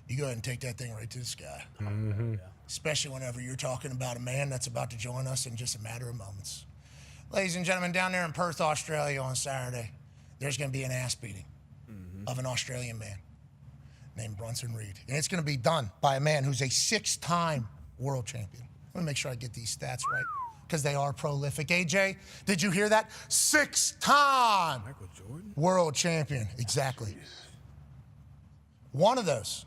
you go ahead and take that thing right to the sky. Mm-hmm. Especially whenever you're talking about a man that's about to join us in just a matter of moments. Ladies and gentlemen, down there in Perth, Australia on Saturday, there's going to be an ass beating of an Australian man named Bronson Reed. And it's going to be done by a man who's a 6-time world champion. Let me make sure I get these stats right because they are prolific. AJ, did you hear that? 6-time Michael Jordan? world champion. Exactly. One of those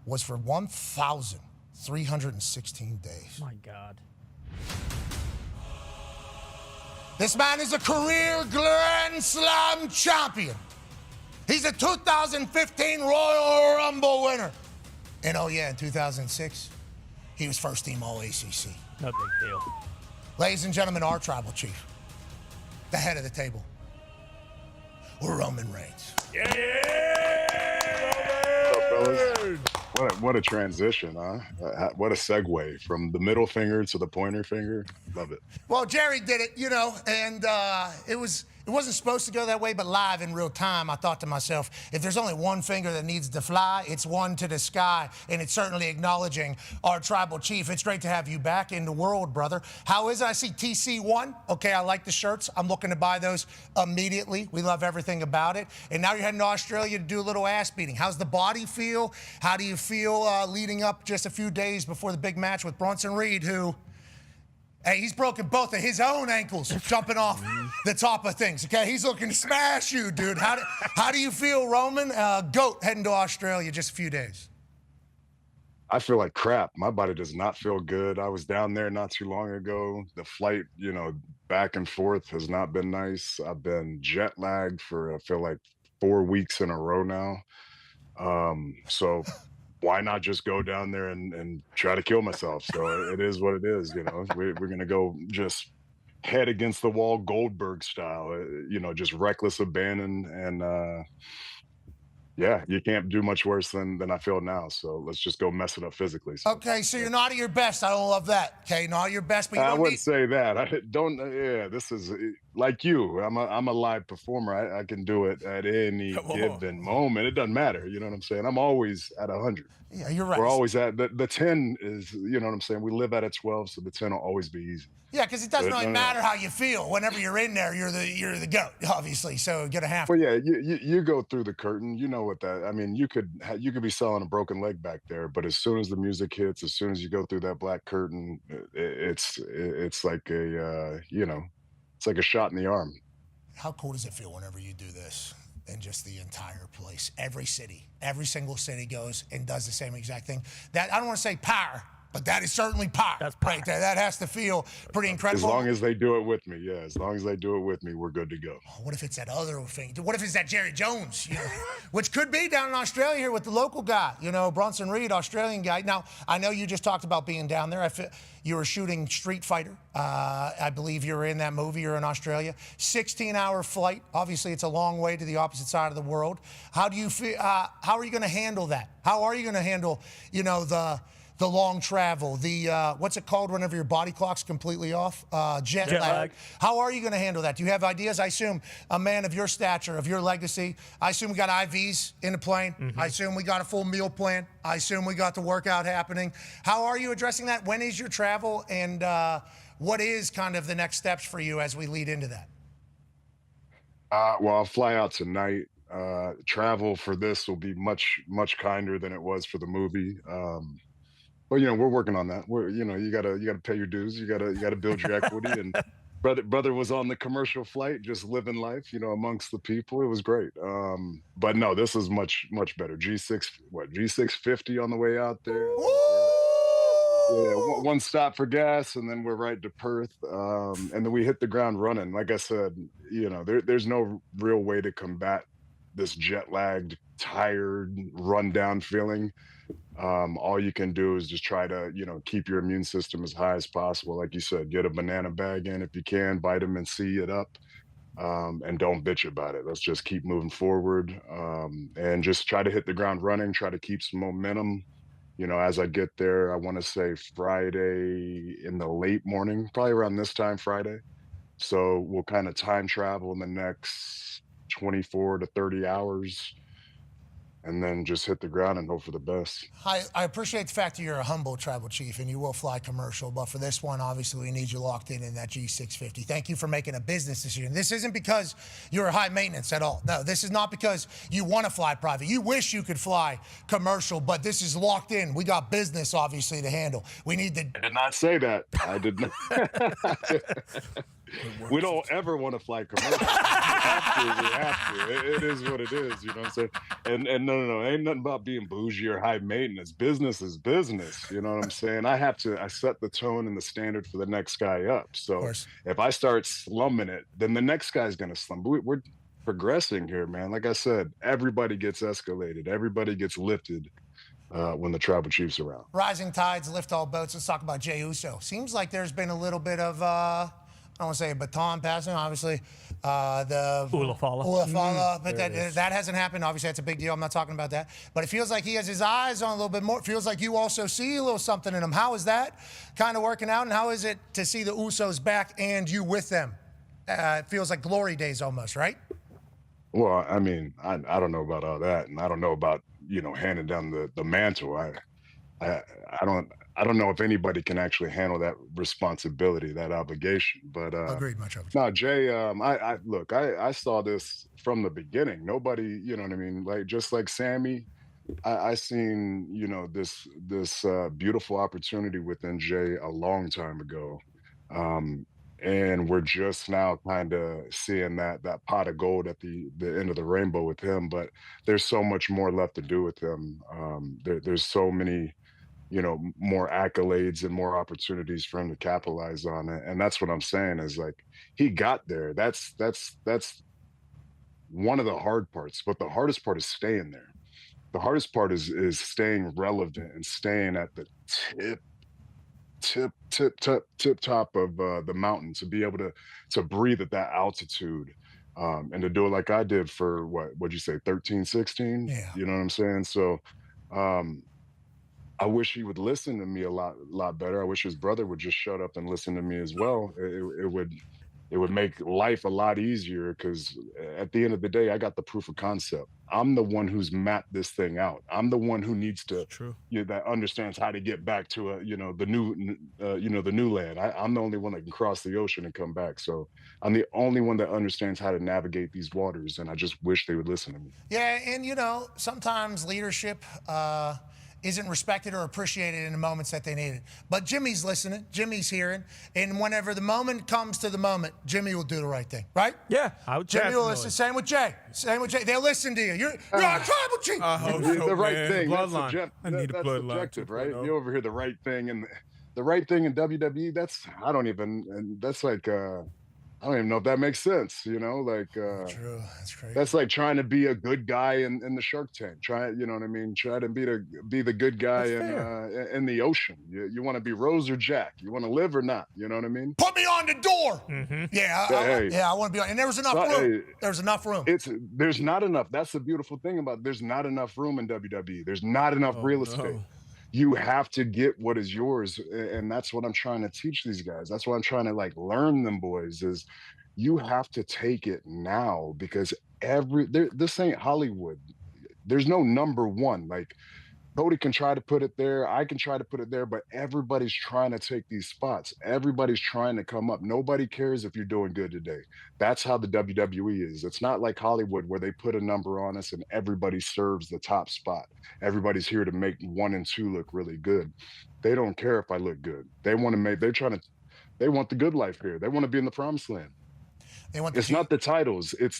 was for 1,316 days. My God. This man is a career Grand Slam champion. He's a 2015 Royal Rumble winner. And oh yeah, in 2006, he was first team All-ACC. No big deal. Ladies and gentlemen, our tribal chief, the head of the table, Roman Reigns. What a transition, huh? What a segue from the middle finger to the pointer finger. Love it. Well, Jerry did it, and it wasn't supposed to go that way, but live in real time, I thought to myself, if there's only one finger that needs to fly, it's one to the sky, and it's certainly acknowledging our tribal chief. It's great to have you back in the world, brother. How is it? I see TC1. Okay, I like the shirts. I'm looking to buy those immediately. We love everything about it. And now you're heading to Australia to do a little ass beating. How's the body feel? How do you feel leading up just a few days before the big match with Bronson Reed, who... Hey, he's broken both of his own ankles jumping off the top of things, okay? He's looking to smash you, dude. How do you feel, Roman? GOAT heading to Australia just a few days. I feel like crap. My body does not feel good. I was down there not too long ago. The flight, back and forth has not been nice. I've been jet lagged for, I feel like, 4 weeks in a row now. So why not just go down there and try to kill myself? So it is what it is, We're going to go just head against the wall, Goldberg style, just reckless abandon. And yeah, you can't do much worse than I feel now. So let's just go mess it up physically. So, okay, so you're not at your best. I don't love that. Okay, not at your best, but you don't I wouldn't say that. I don't. Yeah, this is like you. I'm a live performer. I can do it at any given moment. It doesn't matter. You know what I'm saying? I'm always at 100. Yeah, you're right. We're always at the 10 is. You know what I'm saying? We live at a 12, so the 10 will always be easy. Yeah, because it doesn't really matter how you feel. Whenever you're in there, you're the GOAT, obviously. So you're gonna have. Well, yeah, you go through the curtain. You know what that. I mean, you could be selling a broken leg back there, but as soon as the music hits, as soon as you go through that black curtain, it's like it's like a shot in the arm. How cool does it feel whenever you do this? And just the entire place, every single city goes and does the same exact thing. That I don't want to say power, but that is certainly power. That's power. Right there. That has to feel pretty incredible. As long as they do it with me, yeah. As long as they do it with me, we're good to go. What if it's that other thing? What if it's that Jerry Jones, which could be down in Australia here with the local guy, Bronson Reed, Australian guy. Now, I know you just talked about being down there. You were shooting Street Fighter. I believe you were in that movie. You're in Australia. 16-hour flight. Obviously, it's a long way to the opposite side of the world. How do you feel? How are you going to handle that? How are you going to handle, the long travel, the what's it called whenever your body clock's completely off? Jet lag. How are you going to handle that? Do you have ideas? I assume a man of your stature, of your legacy, I assume we got IVs in the plane. Mm-hmm. I assume we got a full meal plan. I assume we got the workout happening. How are you addressing that? When is your travel? And what is kind of the next steps for you as we lead into that? Well, I'll fly out tonight. Travel for this will be much, much kinder than it was for the movie. But we're working on that. You gotta pay your dues. You gotta build your equity. And brother was on the commercial flight, just living life, amongst the people. It was great. But no, this is much, much better. G650 on the way out there. Yeah, one stop for gas, and then we're right to Perth. And then we hit the ground running. Like I said, there's no real way to combat this jet lagged, tired, run down feeling. All you can do is just try to, keep your immune system as high as possible. Like you said, get a banana bag in if you can, vitamin C it up, and don't bitch about it. Let's just keep moving forward, and just try to hit the ground running, try to keep some momentum. As I get there, I want to say Friday in the late morning, probably around this time Friday. So we'll kind of time travel in the next 24 to 30 hours. and then just hit the ground and hope for the best. I appreciate the fact that you're a humble tribal chief and you will fly commercial, but for this one, obviously, we need you locked in that G650. Thank you for making a business decision. This isn't because you're high maintenance at all. No, this is not because you want to fly private. You wish you could fly commercial, but this is locked in. We got business, obviously, to handle. We need the... I did not say that. I did not. We don't ever want to fly commercial. We have to. It is what it is. You know what I'm saying? And no, ain't nothing about being bougie or high maintenance. Business is business. You know what I'm saying? I set the tone and the standard for the next guy up. So if I start slumming it, then the next guy's gonna slum. We're progressing here, man. Like I said, everybody gets escalated. Everybody gets lifted. When the tribal chief's around. Rising tides lift all boats. Let's talk about Jey Uso. Seems like there's been a little bit of, I don't want to say a baton passing, obviously. The Ulafala, but that hasn't happened. Obviously, that's a big deal. I'm not talking about that. But it feels like he has his eyes on a little bit more. It feels like you also see a little something in him. How is that kind of working out, and how is it to see the Usos back and you with them? It feels like glory days almost, right? Well, I mean, I don't know about all that, and I don't know about handing down the mantle. I don't know if anybody can actually handle that responsibility, that obligation. But agreed, much of it. No, Jay. I saw this from the beginning. Nobody, you know what I mean. Like just like Sammy, I seen this beautiful opportunity within Jay a long time ago. And we're just now kind of seeing that pot of gold at the end of the rainbow with him. But there's so much more left to do with him. There's so many, more accolades and more opportunities for him to capitalize on it. And that's what I'm saying is like he got there. That's one of the hard parts. But the hardest part is staying there. The hardest part is staying relevant and staying at the tip top of the mountain, to be able to breathe at that altitude, and to do it like I did for what'd you say, 13, 16? Yeah. You know what I'm saying? So I wish he would listen to me a lot better. I wish his brother would just shut up and listen to me as well. It would make life a lot easier, because at the end of the day, I got the proof of concept. I'm the one who's mapped this thing out. I'm the one who needs to, that understands how to get back to the new land. I'm the only one that can cross the ocean and come back. So I'm the only one that understands how to navigate these waters, and I just wish they would listen to me. Yeah, and sometimes leadership isn't respected or appreciated in the moments that they need it. But Jimmy's listening, Jimmy's hearing, and whenever the moment comes to the moment, Jimmy will do the right thing, right? Yeah, I would. Jimmy will listen. Same with Jay. They'll listen to you. You're a tribal chief. The right thing. Bloodline. That's subjective, right? You over here, the right thing, and the right thing in WWE. That's like. I don't even know if that makes sense, True, that's crazy. That's like trying to be a good guy in the Shark Tank. Try to be the good guy in the ocean. You want to be Rose or Jack. You want to live or not. You know what I mean? Put me on the door. Mm-hmm. Yeah, I want to be on. And there was enough room. There's enough room. There's not enough. That's the beautiful thing about it. There's not enough room in WWE. There's not enough real estate. You have to get what is yours, and that's what I'm trying to teach these guys. That's what I'm trying to learn them boys, is you have to take it now, because this ain't Hollywood. There's no number one. Like Cody can try to put it there, I can try to put it there, but everybody's trying to take these spots. Everybody's trying to come up. Nobody cares if you're doing good today. That's how the WWE is. It's not like Hollywood where they put a number on us and everybody serves the top spot. Everybody's here to make 1 and 2 look really good. They don't care if I look good. They want the good life here. They want to be in the promised land. It's not the titles. It's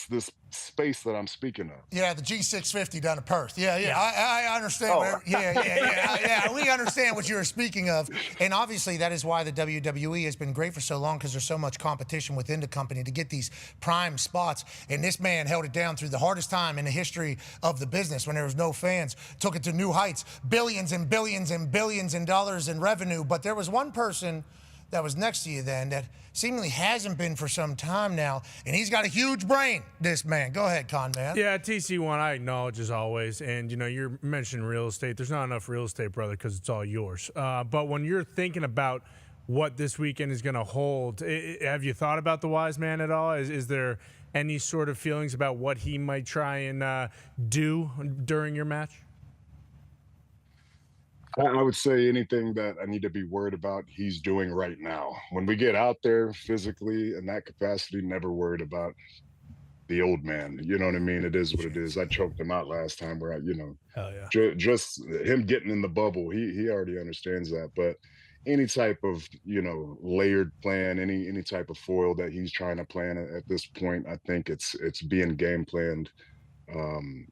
this space that I'm speaking of. Yeah, the G650 down in Perth. Yeah. I understand. Yeah. We understand what you were speaking of, and obviously that is why the WWE has been great for so long, because there's so much competition within the company to get these prime spots. And this man held it down through the hardest time in the history of the business, when there was no fans. Took it to new heights, billions and billions and billions in dollars in revenue. But there was one person that was next to you then that seemingly hasn't been for some time now, and he's got a huge brain, this man. Go ahead, Con Man. Yeah, TC1, I acknowledge as always, and you're mentioning real estate. There's not enough real estate, brother, because it's all yours. But when you're thinking about what this weekend is going to hold, have you thought about the wise man at all? Is there any sort of feelings about what he might try and do during your match? I would say anything that I need to be worried about, he's doing right now. When we get out there physically in that capacity, never worried about the old man. You know what I mean? It is what it is. I choked him out last time where Hell yeah. just him getting in the bubble, he already understands that. But any type of, layered plan, any type of foil that he's trying to plan at this point, I think it's being game planned, in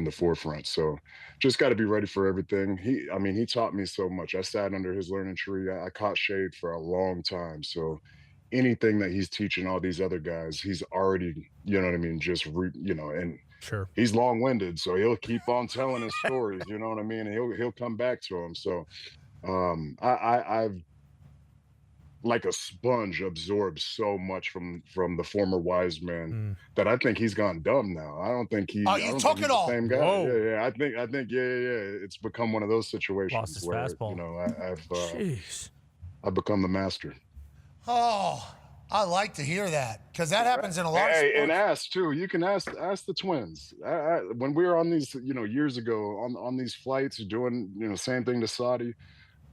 the forefront. So just got to be ready for everything. He taught me so much. I sat under his learning tree. I caught shade for a long time. So anything that he's teaching all these other guys, he's already, and Sure. he's long-winded, so he'll keep on telling his stories, you know what I mean? And he'll come back to him. So I've like a sponge absorbed so much from the former wise man that I think he's gone dumb now. I don't think you think took he's it the all. same guy. Whoa. Yeah. I think it's become one of those situations Lost his where fastball. Jeez. I've become the master. Oh, I like to hear that because that happens in a lot of sports. And ask too. You can ask the twins. When we were on these, years ago on these flights doing, same thing to Saudi.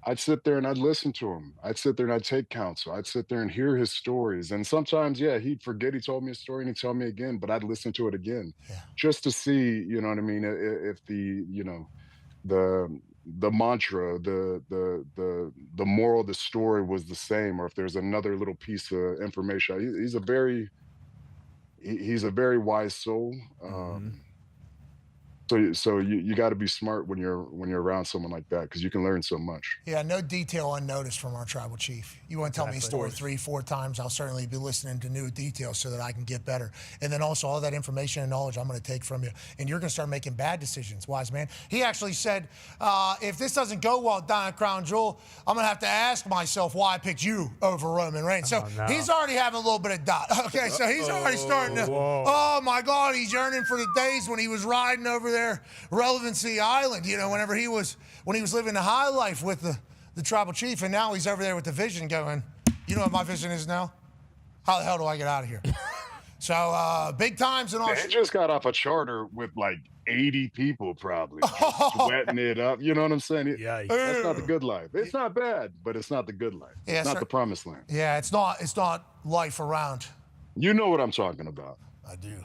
I'd sit there and I'd listen to him. I'd sit there and I'd take counsel. I'd sit there and hear his stories. And sometimes, he'd forget he told me a story and he'd tell me again, but I'd listen to it again just to see, you know what I mean, if the mantra, the moral of the story was the same, or if there's another little piece of information. He's a very wise soul. So you got to be smart when you're around someone like that, because you can learn so much. Yeah, no detail unnoticed from our tribal chief. You want to tell me a story 3-4 times, I'll certainly be listening to new details so that I can get better. And then also all that information and knowledge I'm going to take from you. And you're going to start making bad decisions, wise man. He actually said, if this doesn't go well down at Crown Jewel, I'm going to have to ask myself why I picked you over Roman Reigns. So he's already having a little bit of doubt. Okay, so he's already starting to, oh my God, he's yearning for the days when he was riding over there. Relevancy Island, whenever when he was living the high life with the tribal chief, and now he's over there with the vision going, you know what my vision is now? How the hell do I get out of here? So big times in Australia. He just got off a charter with like 80 people probably sweating it up. You know what I'm saying? That's not the good life. It's not bad, but it's not the good life. It's not the promised land. Yeah, it's not life around. You know what I'm talking about. I do.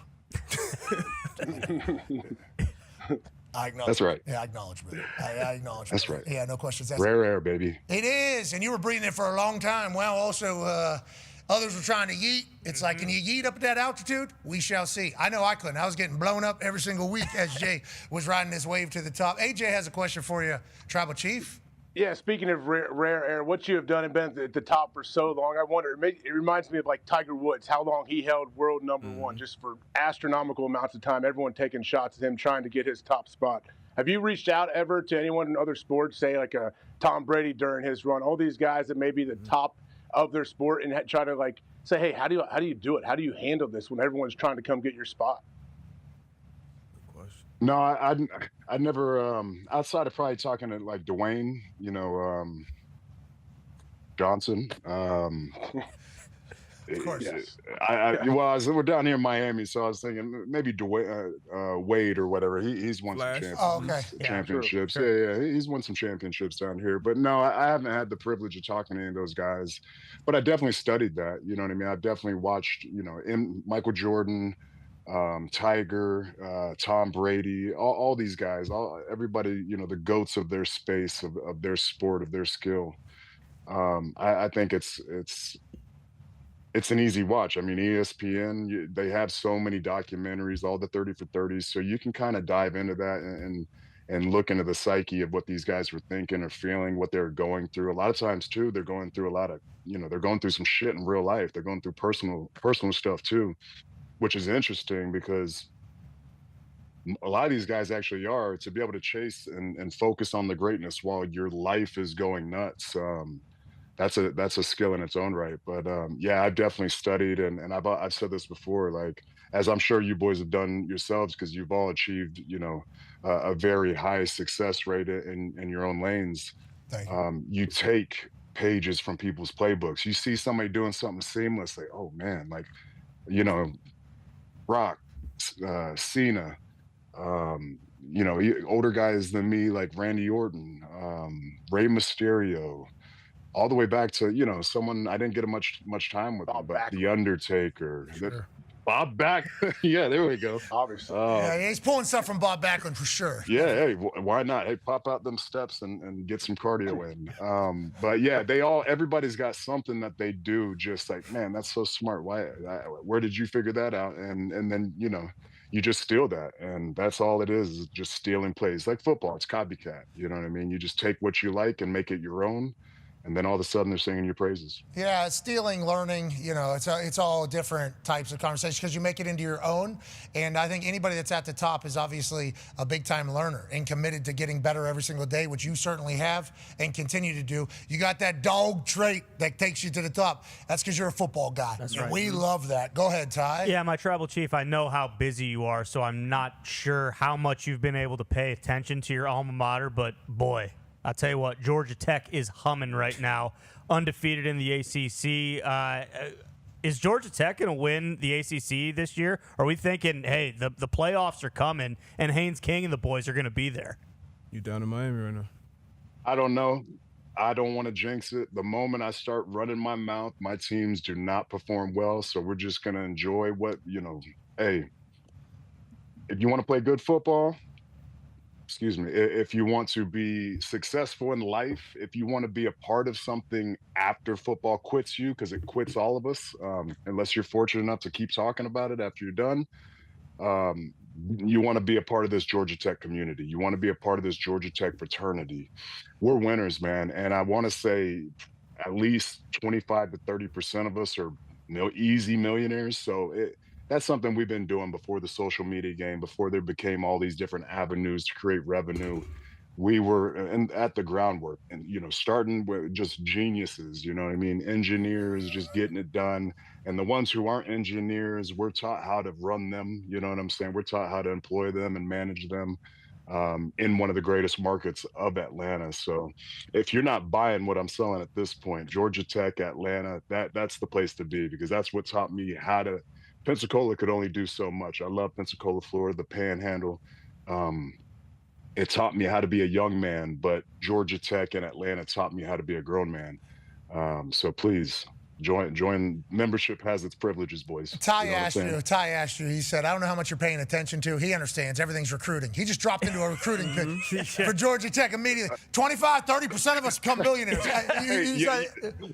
I acknowledge. That's right. Yeah, I acknowledge, brother. I acknowledge. That's brother. right. Yeah, no questions asked. Rare air, baby. It is, and you were breathing it for a long time. Well, also, others were trying to yeet. It's like, can you yeet up at that altitude? We shall see. I know I couldn't. I was getting blown up every single week as Jay was riding this wave to the top. AJ has a question for you, Tribal Chief. Yeah, speaking of rare air, what you have done and been at the top for so long, I wonder, it reminds me of like Tiger Woods, how long he held world number one, just for astronomical amounts of time, everyone taking shots at him, trying to get his top spot. Have you reached out ever to anyone in other sports, say like a Tom Brady during his run, all these guys that may be the top of their sport, and try to like say, hey, how do you do it? How do you handle this when everyone's trying to come get your spot? No, I never, outside of probably talking to like Dwayne, Johnson. Of course. Yes. We're down here in Miami, so I was thinking maybe Dwayne, Wade or whatever. He's won some championships. Sure. Yeah, he's won some championships down here. But no, I haven't had the privilege of talking to any of those guys. But I definitely studied that. You know what I mean? I've definitely watched, Michael Jordan, Tiger, Tom Brady, all these guys, everybody, the goats of their space, of their sport, of their skill. I think it's an easy watch. I mean, ESPN, they have so many documentaries, all the 30 for 30s, so you can kind of dive into that and look into the psyche of what these guys were thinking or feeling, what they're going through. A lot of times too, they're going through a lot of, they're going through some shit in real life. They're going through personal stuff too, which is interesting because a lot of these guys actually are, to be able to chase and focus on the greatness while your life is going nuts. That's a skill in its own right. But yeah, I've definitely studied, and I've said this before, like, as I'm sure you boys have done yourselves, because you've all achieved, a very high success rate in your own lanes. Thank you. You take pages from people's playbooks. You see somebody doing something seamless, like, oh man, like, Rock, Cena, older guys than me like Randy Orton, Rey Mysterio, all the way back to someone I didn't get much time with, Bob but Backlund. The Undertaker, Sure. Bob Back, yeah, there we go. Obviously. Yeah, he's pulling stuff from Bob Backlund for sure. Yeah, hey, why not? Hey, pop out them steps and get some cardio in. But yeah, everybody's got something that they do. Just like, man, that's so smart. Where did you figure that out? And then you just steal that, and that's all it is just stealing plays. Like football, it's copycat. You know what I mean? You just take what you like and make it your own, and then all of a sudden they're singing your praises. Yeah, stealing, learning, it's all different types of conversations because you make it into your own. And I think anybody that's at the top is obviously a big-time learner and committed to getting better every single day, which you certainly have and continue to do. You got that dog trait that takes you to the top. That's because you're a football guy. That's and right. we love that. Go ahead, Ty. Yeah, my tribal chief, I know how busy you are, so I'm not sure how much you've been able to pay attention to your alma mater, but boy, I'll tell you what, Georgia Tech is humming right now, undefeated in the ACC. Is Georgia Tech going to win the ACC this year? Are we thinking, hey, the playoffs are coming and Haynes King and the boys are going to be there? You down in Miami right now? I don't know. I don't want to jinx it. The moment I start running my mouth, my teams do not perform well. So we're just going to enjoy hey, if you want to play good football, if you want to be successful in life, if you want to be a part of something after football quits you, because it quits all of us, unless you're fortunate enough to keep talking about it after you're done, you want to be a part of this Georgia Tech community. You want to be a part of this Georgia Tech fraternity. We're winners, man. And I want to say at least 25 to 30% of us are easy millionaires. So that's something we've been doing before the social media game, before there became all these different avenues to create revenue. We were at the groundwork and, starting with just geniuses, you know what I mean? Engineers just getting it done. And the ones who aren't engineers, we're taught how to run them. You know what I'm saying? We're taught how to employ them and manage them in one of the greatest markets of Atlanta. So if you're not buying what I'm selling at this point, Georgia Tech, Atlanta, that's the place to be, because that's what taught me how to. Pensacola could only do so much. I love Pensacola, Florida, the Panhandle. It taught me how to be a young man, but Georgia Tech and Atlanta taught me how to be a grown man. So please join. Membership has its privileges, boys. Ty asked you. He said, I don't know how much you're paying attention to. He understands. Everything's recruiting. He just dropped into a recruiting pitch for Georgia Tech immediately. 25, 30% of us become billionaires.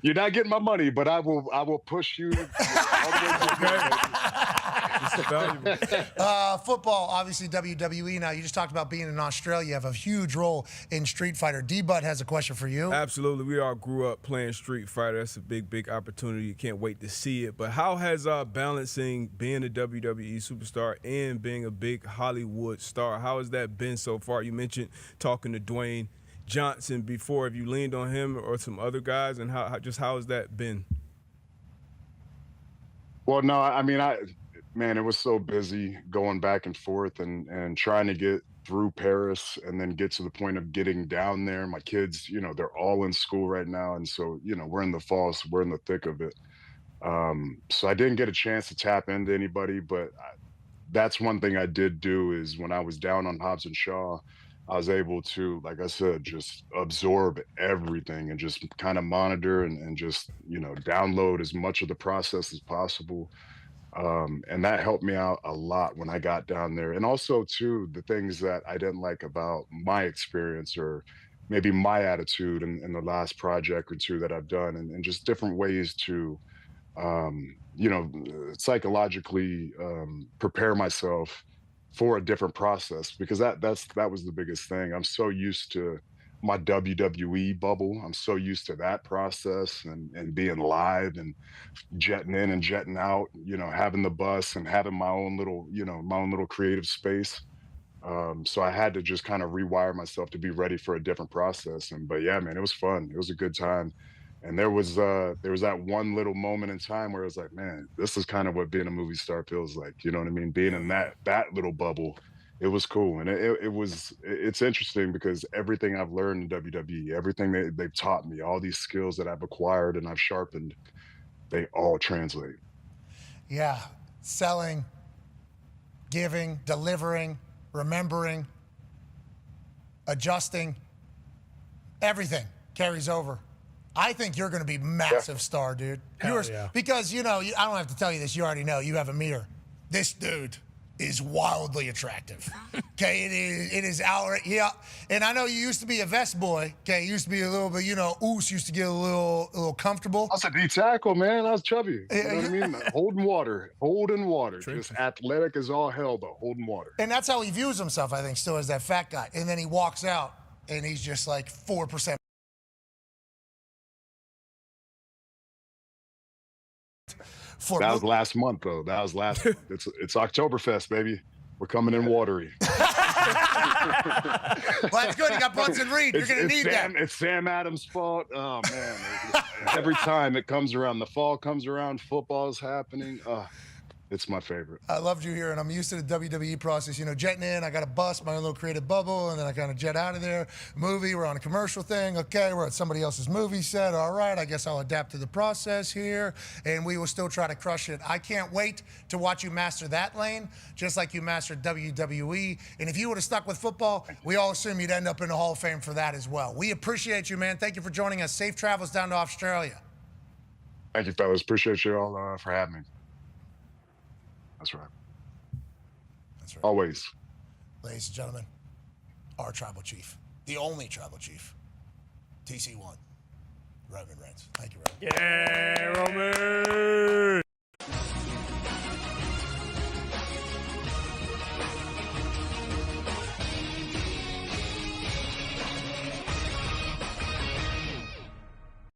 You're not getting my money, but I will push you all the way to football, obviously WWE now. You just talked about being in Australia. You have a huge role in Street Fighter. D-Bud has a question for you. Absolutely. We all grew up playing Street Fighter. That's a big opportunity. You can't wait to see it. But how has balancing being a WWE superstar and being a big Hollywood star, how has that been so far? You mentioned talking to Dwayne Johnson before. Have you leaned on him or some other guys? And how has that been? Well, no, I mean, man, it was so busy going back and forth and trying to get through Paris and then get to the point of getting down there. My kids, they're all in school right now. And so, we're in the fall, so we're in the thick of it. So I didn't get a chance to tap into anybody, but that's one thing I did do is when I was down on Hobbs and Shaw, I was able to, like I said, just absorb everything and just kind of monitor and just, download as much of the process as possible. And that helped me out a lot when I got down there. And also, too, the things that I didn't like about my experience or maybe my attitude in the last project or two that I've done, and just different ways to, psychologically prepare myself for a different process, because that was the biggest thing. I'm so used to my WWE bubble. I'm so used to that process and being live and jetting in and jetting out, having the bus and having my own little creative space. So I had to just kind of rewire myself to be ready for a different process. But yeah, man, it was fun. It was a good time. And there was that one little moment in time where it was like, man, this is kind of what being a movie star feels like. You know what I mean? Being in that little bubble, it was cool. And it's interesting because everything I've learned in WWE, everything they've taught me, all these skills that I've acquired and I've sharpened, they all translate. Yeah, selling, giving, delivering, remembering, adjusting. Everything carries over. I think you're going to be massive star, dude. Because, you know, I don't have to tell you this. You already know. You have a mirror. This dude is wildly attractive. Okay, it is outright. Yeah, and I know you used to be a vest boy. Okay, you used to be a little bit, you know, Oos used to get a little comfortable. I was a D tackle, man. I was chubby. You know what I mean? Holding water. Just athletic as all hell, though. Holding water. And that's how he views himself, I think, still as that fat guy. And then he walks out, and he's just like 4%. That was last month, though. That was last month. It's Oktoberfest, baby. We're coming in watery. Well, that's good. You got Brunson Reed. You're going to need that. It's Sam Adams' fault. Oh, man. Every time it comes around, the fall comes around, football's happening. It's my favorite. I loved you here, and I'm used to the WWE process. You know, jetting in, I got to bust my own little creative bubble, and then I kind of jet out of there. Movie, we're on a commercial thing. Okay, we're at somebody else's movie set. All right, I guess I'll adapt to the process here, and we will still try to crush it. I can't wait to watch you master that lane, just like you mastered WWE. And if you would have stuck with football, we all assume you'd end up in the Hall of Fame for that as well. We appreciate you, man. Thank you for joining us. Safe travels down to Australia. Thank you, fellas. Appreciate you all for having me. That's right. That's right. Always. Ladies and gentlemen, our tribal chief, the only tribal chief, TC1, Roman Reigns. Thank you, Roman. Yeah, Roman.